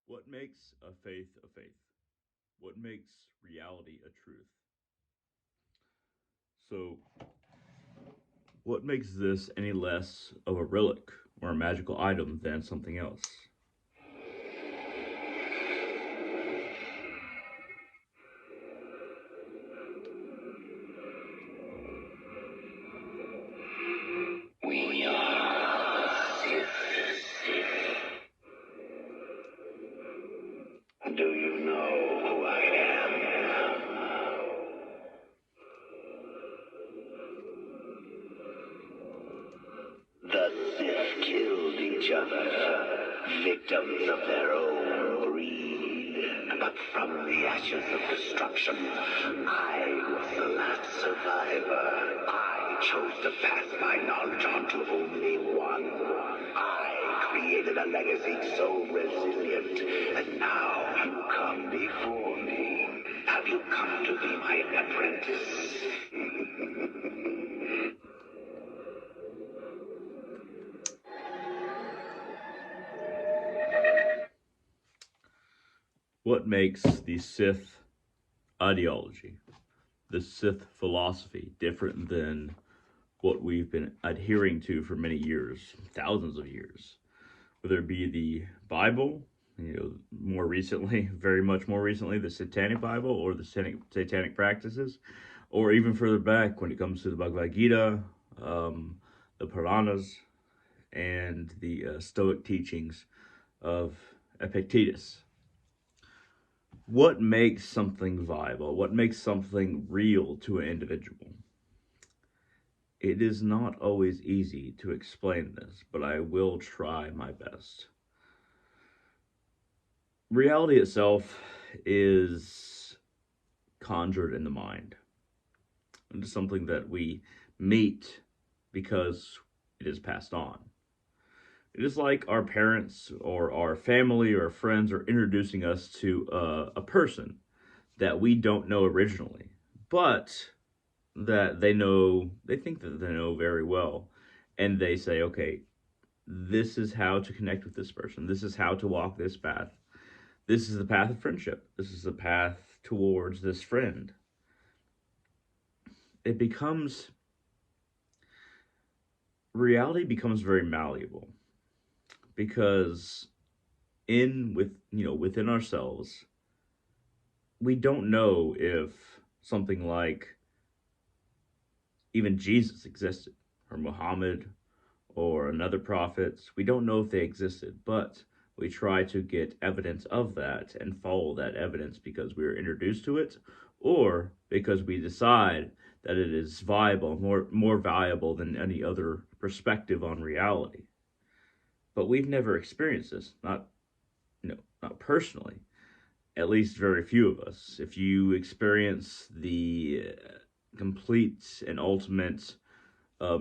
What makes a faith a faith? What makes reality a truth? So, what makes this any less of a relic or a magical item than something else? We are Sith. Do you know who I am? The Sith killed each other, victims of their own greed. But from the ashes of destruction, I was the last survivor. I chose to pass my knowledge on to only one. I created a legacy so resilient, and now you come before me. Have you come to be my apprentice? What makes the Sith ideology, the Sith philosophy, different than what we've been adhering to for many years, thousands of years? Whether it be the Bible, more recently, very much more recently, the Satanic Bible or the satanic practices, or even further back when it comes to the Bhagavad Gita, the Puranas, and the Stoic teachings of Epictetus. What makes something viable? What makes something real to an individual? It is not always easy to explain this, but I will try my best. Reality itself is conjured in the mind. It is something that we meet because it is passed on. It is like our parents or our family or friends are introducing us to a person that we don't know originally, but that they think that they know very well. And they say, okay, this is how to connect with this person. This is how to walk this path. This is the path of friendship. This is the path towards this friend. It becomes, reality becomes very malleable because within ourselves, we don't know if something like even Jesus existed or Muhammad or another prophets. We don't know if they existed, but we try to get evidence of that and follow that evidence because we were introduced to it or because we decide that it is viable, more valuable than any other perspective on reality. But we've never experienced this, not personally. At least very few of us. If you experience the complete and ultimate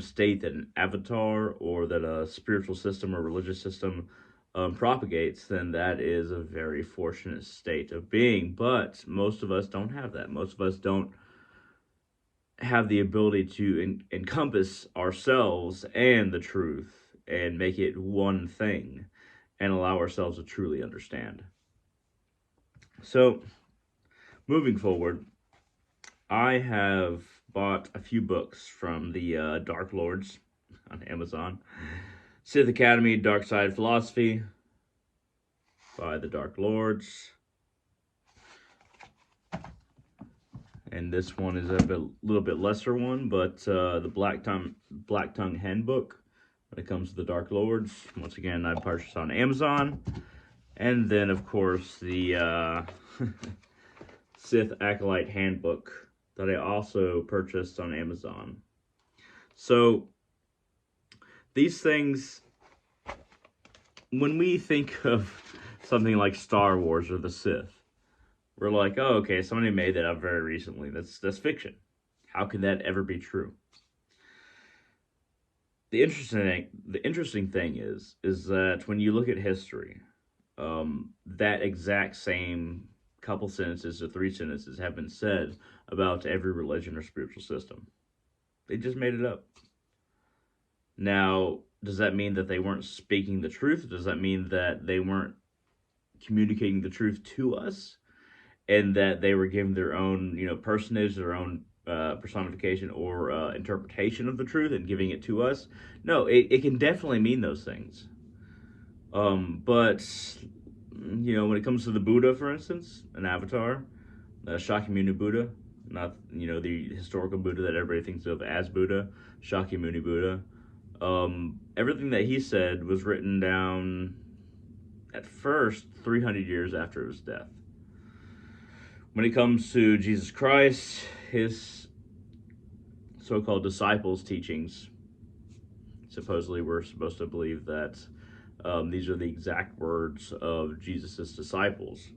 state that an avatar or that a spiritual system or religious system propagates, then that is a very fortunate state of being. But most of us don't have that. Most of us don't have the ability to encompass ourselves and the truth and make it one thing and allow ourselves to truly understand. So, moving forward, I have bought a few books from the Dark Lords on Amazon. Sith Academy, Dark Side Philosophy by the Dark Lords. And this one is little bit lesser one, but the Black Tongue Handbook when it comes to the Dark Lords. Once again, I purchased on Amazon. And then, of course, the Sith Acolyte Handbook that I also purchased on Amazon. So, these things, when we think of something like Star Wars or the Sith, we're like, oh, okay, somebody made that up very recently. That's fiction. How could that ever be true? The interesting thing is that when you look at history, that exact same couple sentences or three sentences have been said about every religion or spiritual system. They just made it up. Now, does that mean that they weren't speaking the truth? Does that mean that they weren't communicating the truth to us, and that they were given their own, personage, their own personification or interpretation of the truth and giving it to us. No, it can definitely mean those things. But when it comes to the Buddha, for instance, an avatar, Shakyamuni Buddha, not the historical Buddha that everybody thinks of as Buddha, Shakyamuni Buddha. Everything that he said was written down at first 300 years after his death. When it comes to Jesus Christ, his so-called disciples' teachings, supposedly we're supposed to believe that these are the exact words of Jesus' disciples.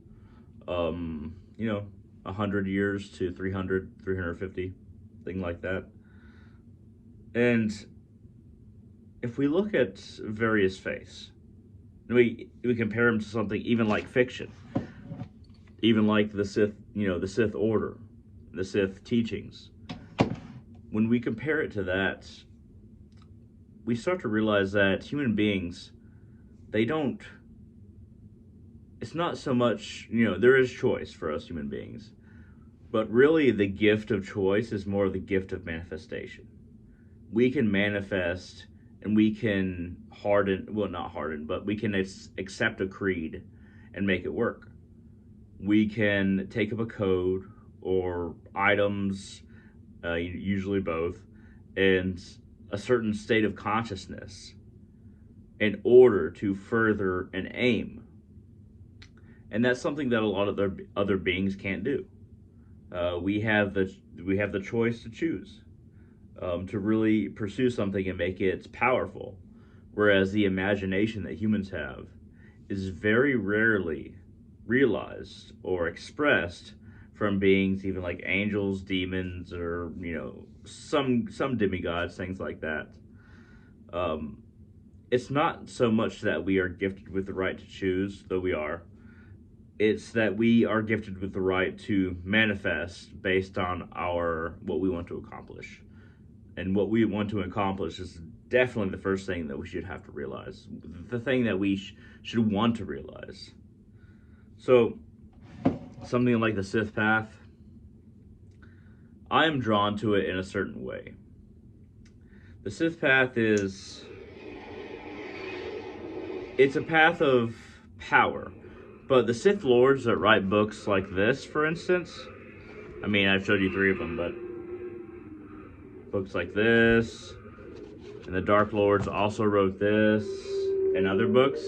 100 years to 300, 350, thing like that. And if we look at various faiths, we compare them to something even like fiction, even like the Sith, the Sith order, the Sith teachings. When we compare it to that, we start to realize that human beings, it's not so much, there is choice for us human beings, but really the gift of choice is more the gift of manifestation. We can manifest and we can not harden, but we can accept a creed and make it work. We can take up a code or items, usually both, and a certain state of consciousness in order to further an aim. And that's something that a lot of other beings can't do. We have the choice to choose, to really pursue something and make it powerful, whereas the imagination that humans have is very rarely realized or expressed from beings even like angels, demons, or some demigods, things like that. It's not so much that we are gifted with the right to choose, though we are. It's that we are gifted with the right to manifest based on what we want to accomplish. And what we want to accomplish is definitely the first thing that we should have to realize. The thing that we should want to realize. So, something like the Sith Path, I am drawn to it in a certain way. The Sith Path it's a path of power. But the Sith Lords that write books like this, for instance, I mean, I've showed you 3 of them, but books like this, and the Dark Lords also wrote this, and other books.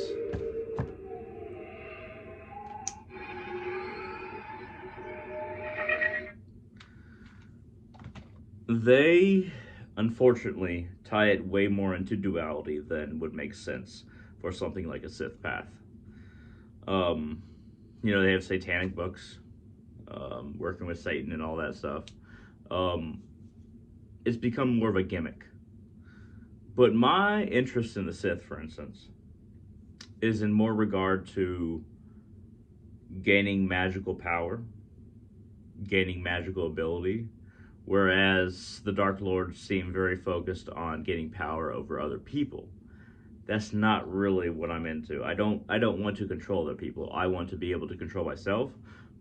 They, unfortunately, tie it way more into duality than would make sense for something like a Sith Path. They have satanic books, working with Satan and all that stuff. It's become more of a gimmick. But my interest in the Sith, for instance, is in more regard to gaining magical power, gaining magical ability, whereas the Dark Lords seem very focused on gaining power over other people. That's not really what I'm into. I don't want to control other people. I want to be able to control myself,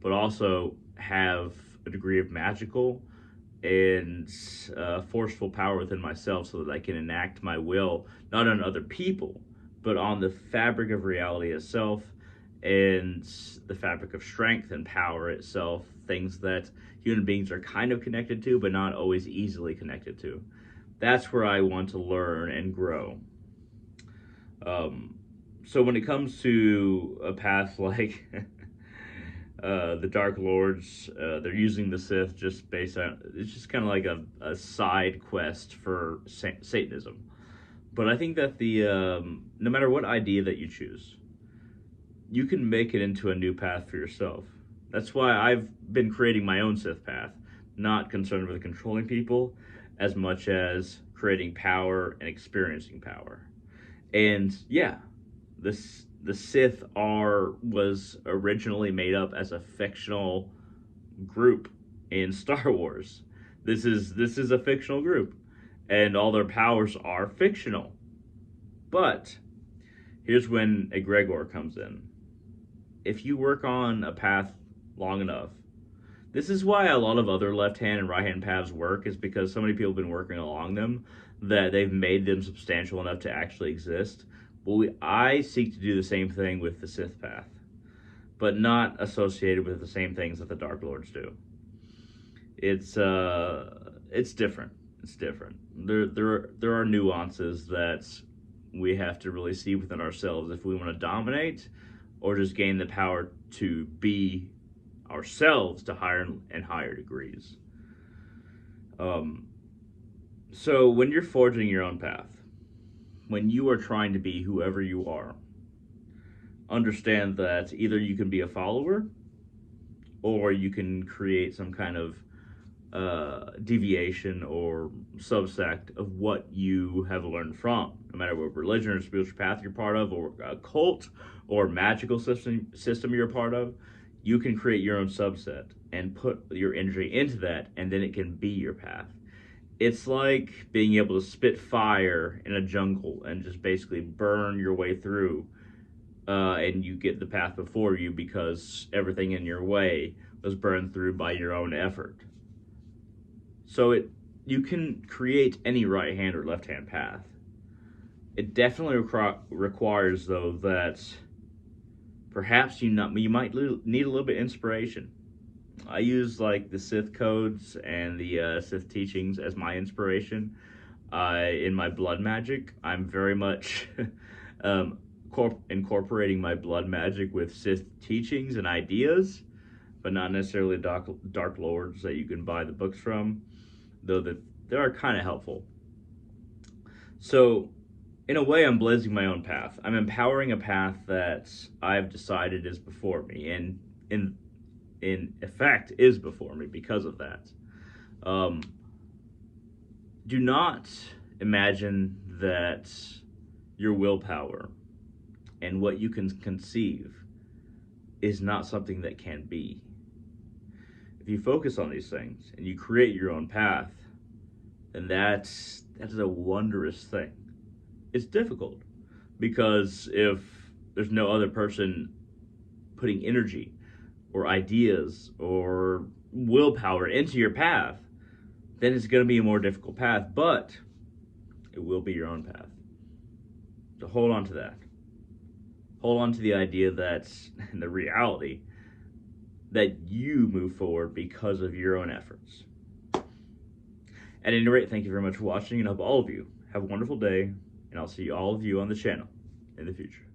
but also have a degree of magical and forceful power within myself so that I can enact my will, not on other people, but on the fabric of reality itself and the fabric of strength and power itself, things that human beings are kind of connected to, but not always easily connected to. That's where I want to learn and grow. So when it comes to a path like the Dark Lords, they're using the Sith just based on, it's just kind of like a side quest for Satanism. But I think that no matter what idea that you choose, you can make it into a new path for yourself. That's why I've been creating my own Sith path, not concerned with controlling people as much as creating power and experiencing power. And yeah, the Sith was originally made up as a fictional group in Star Wars. This is a fictional group, and all their powers are fictional. But here's when egregor comes in. if you work on a path long enough, this is why a lot of other left hand and right hand paths work, is because so many people have been working along them that they've made them substantial enough to actually exist. But I seek to do the same thing with the Sith Path, but not associated with the same things that the Dark Lords do. It's different. It's different. There are nuances that we have to really see within ourselves if we want to dominate or just gain the power to be ourselves to higher and higher degrees. So when you're forging your own path, when you are trying to be whoever you are, understand that either you can be a follower or you can create some kind of deviation or subsect of what you have learned from, no matter what religion or spiritual path you're part of, or a cult or magical system you're a part of. You can create your own subset and put your energy into that, and then it can be your path. It's like being able to spit fire in a jungle and just basically burn your way through, and you get the path before you because everything in your way was burned through by your own effort. So you can create any right hand or left hand path. It definitely requires, though, that perhaps you might need a little bit of inspiration. I use like the Sith codes and the Sith teachings as my inspiration. In my blood magic, I'm very much incorporating my blood magic with Sith teachings and ideas, but not necessarily Dark Lords that you can buy the books from, though they are kind of helpful. So, in a way, I'm blazing my own path. I'm empowering a path that I've decided is before me, and in effect is before me because of that. Do not imagine that your willpower and what you can conceive is not something that can be. If you focus on these things and you create your own path, then that is a wondrous thing. It's difficult because if there's no other person putting energy or ideas or willpower into your path, then it's going to be a more difficult path, but it will be your own path. So hold on to that. Hold on to the idea that, and the reality, that you move forward because of your own efforts. At any rate, thank you very much for watching, and I hope all of you have a wonderful day, and I'll see all of you on the channel in the future.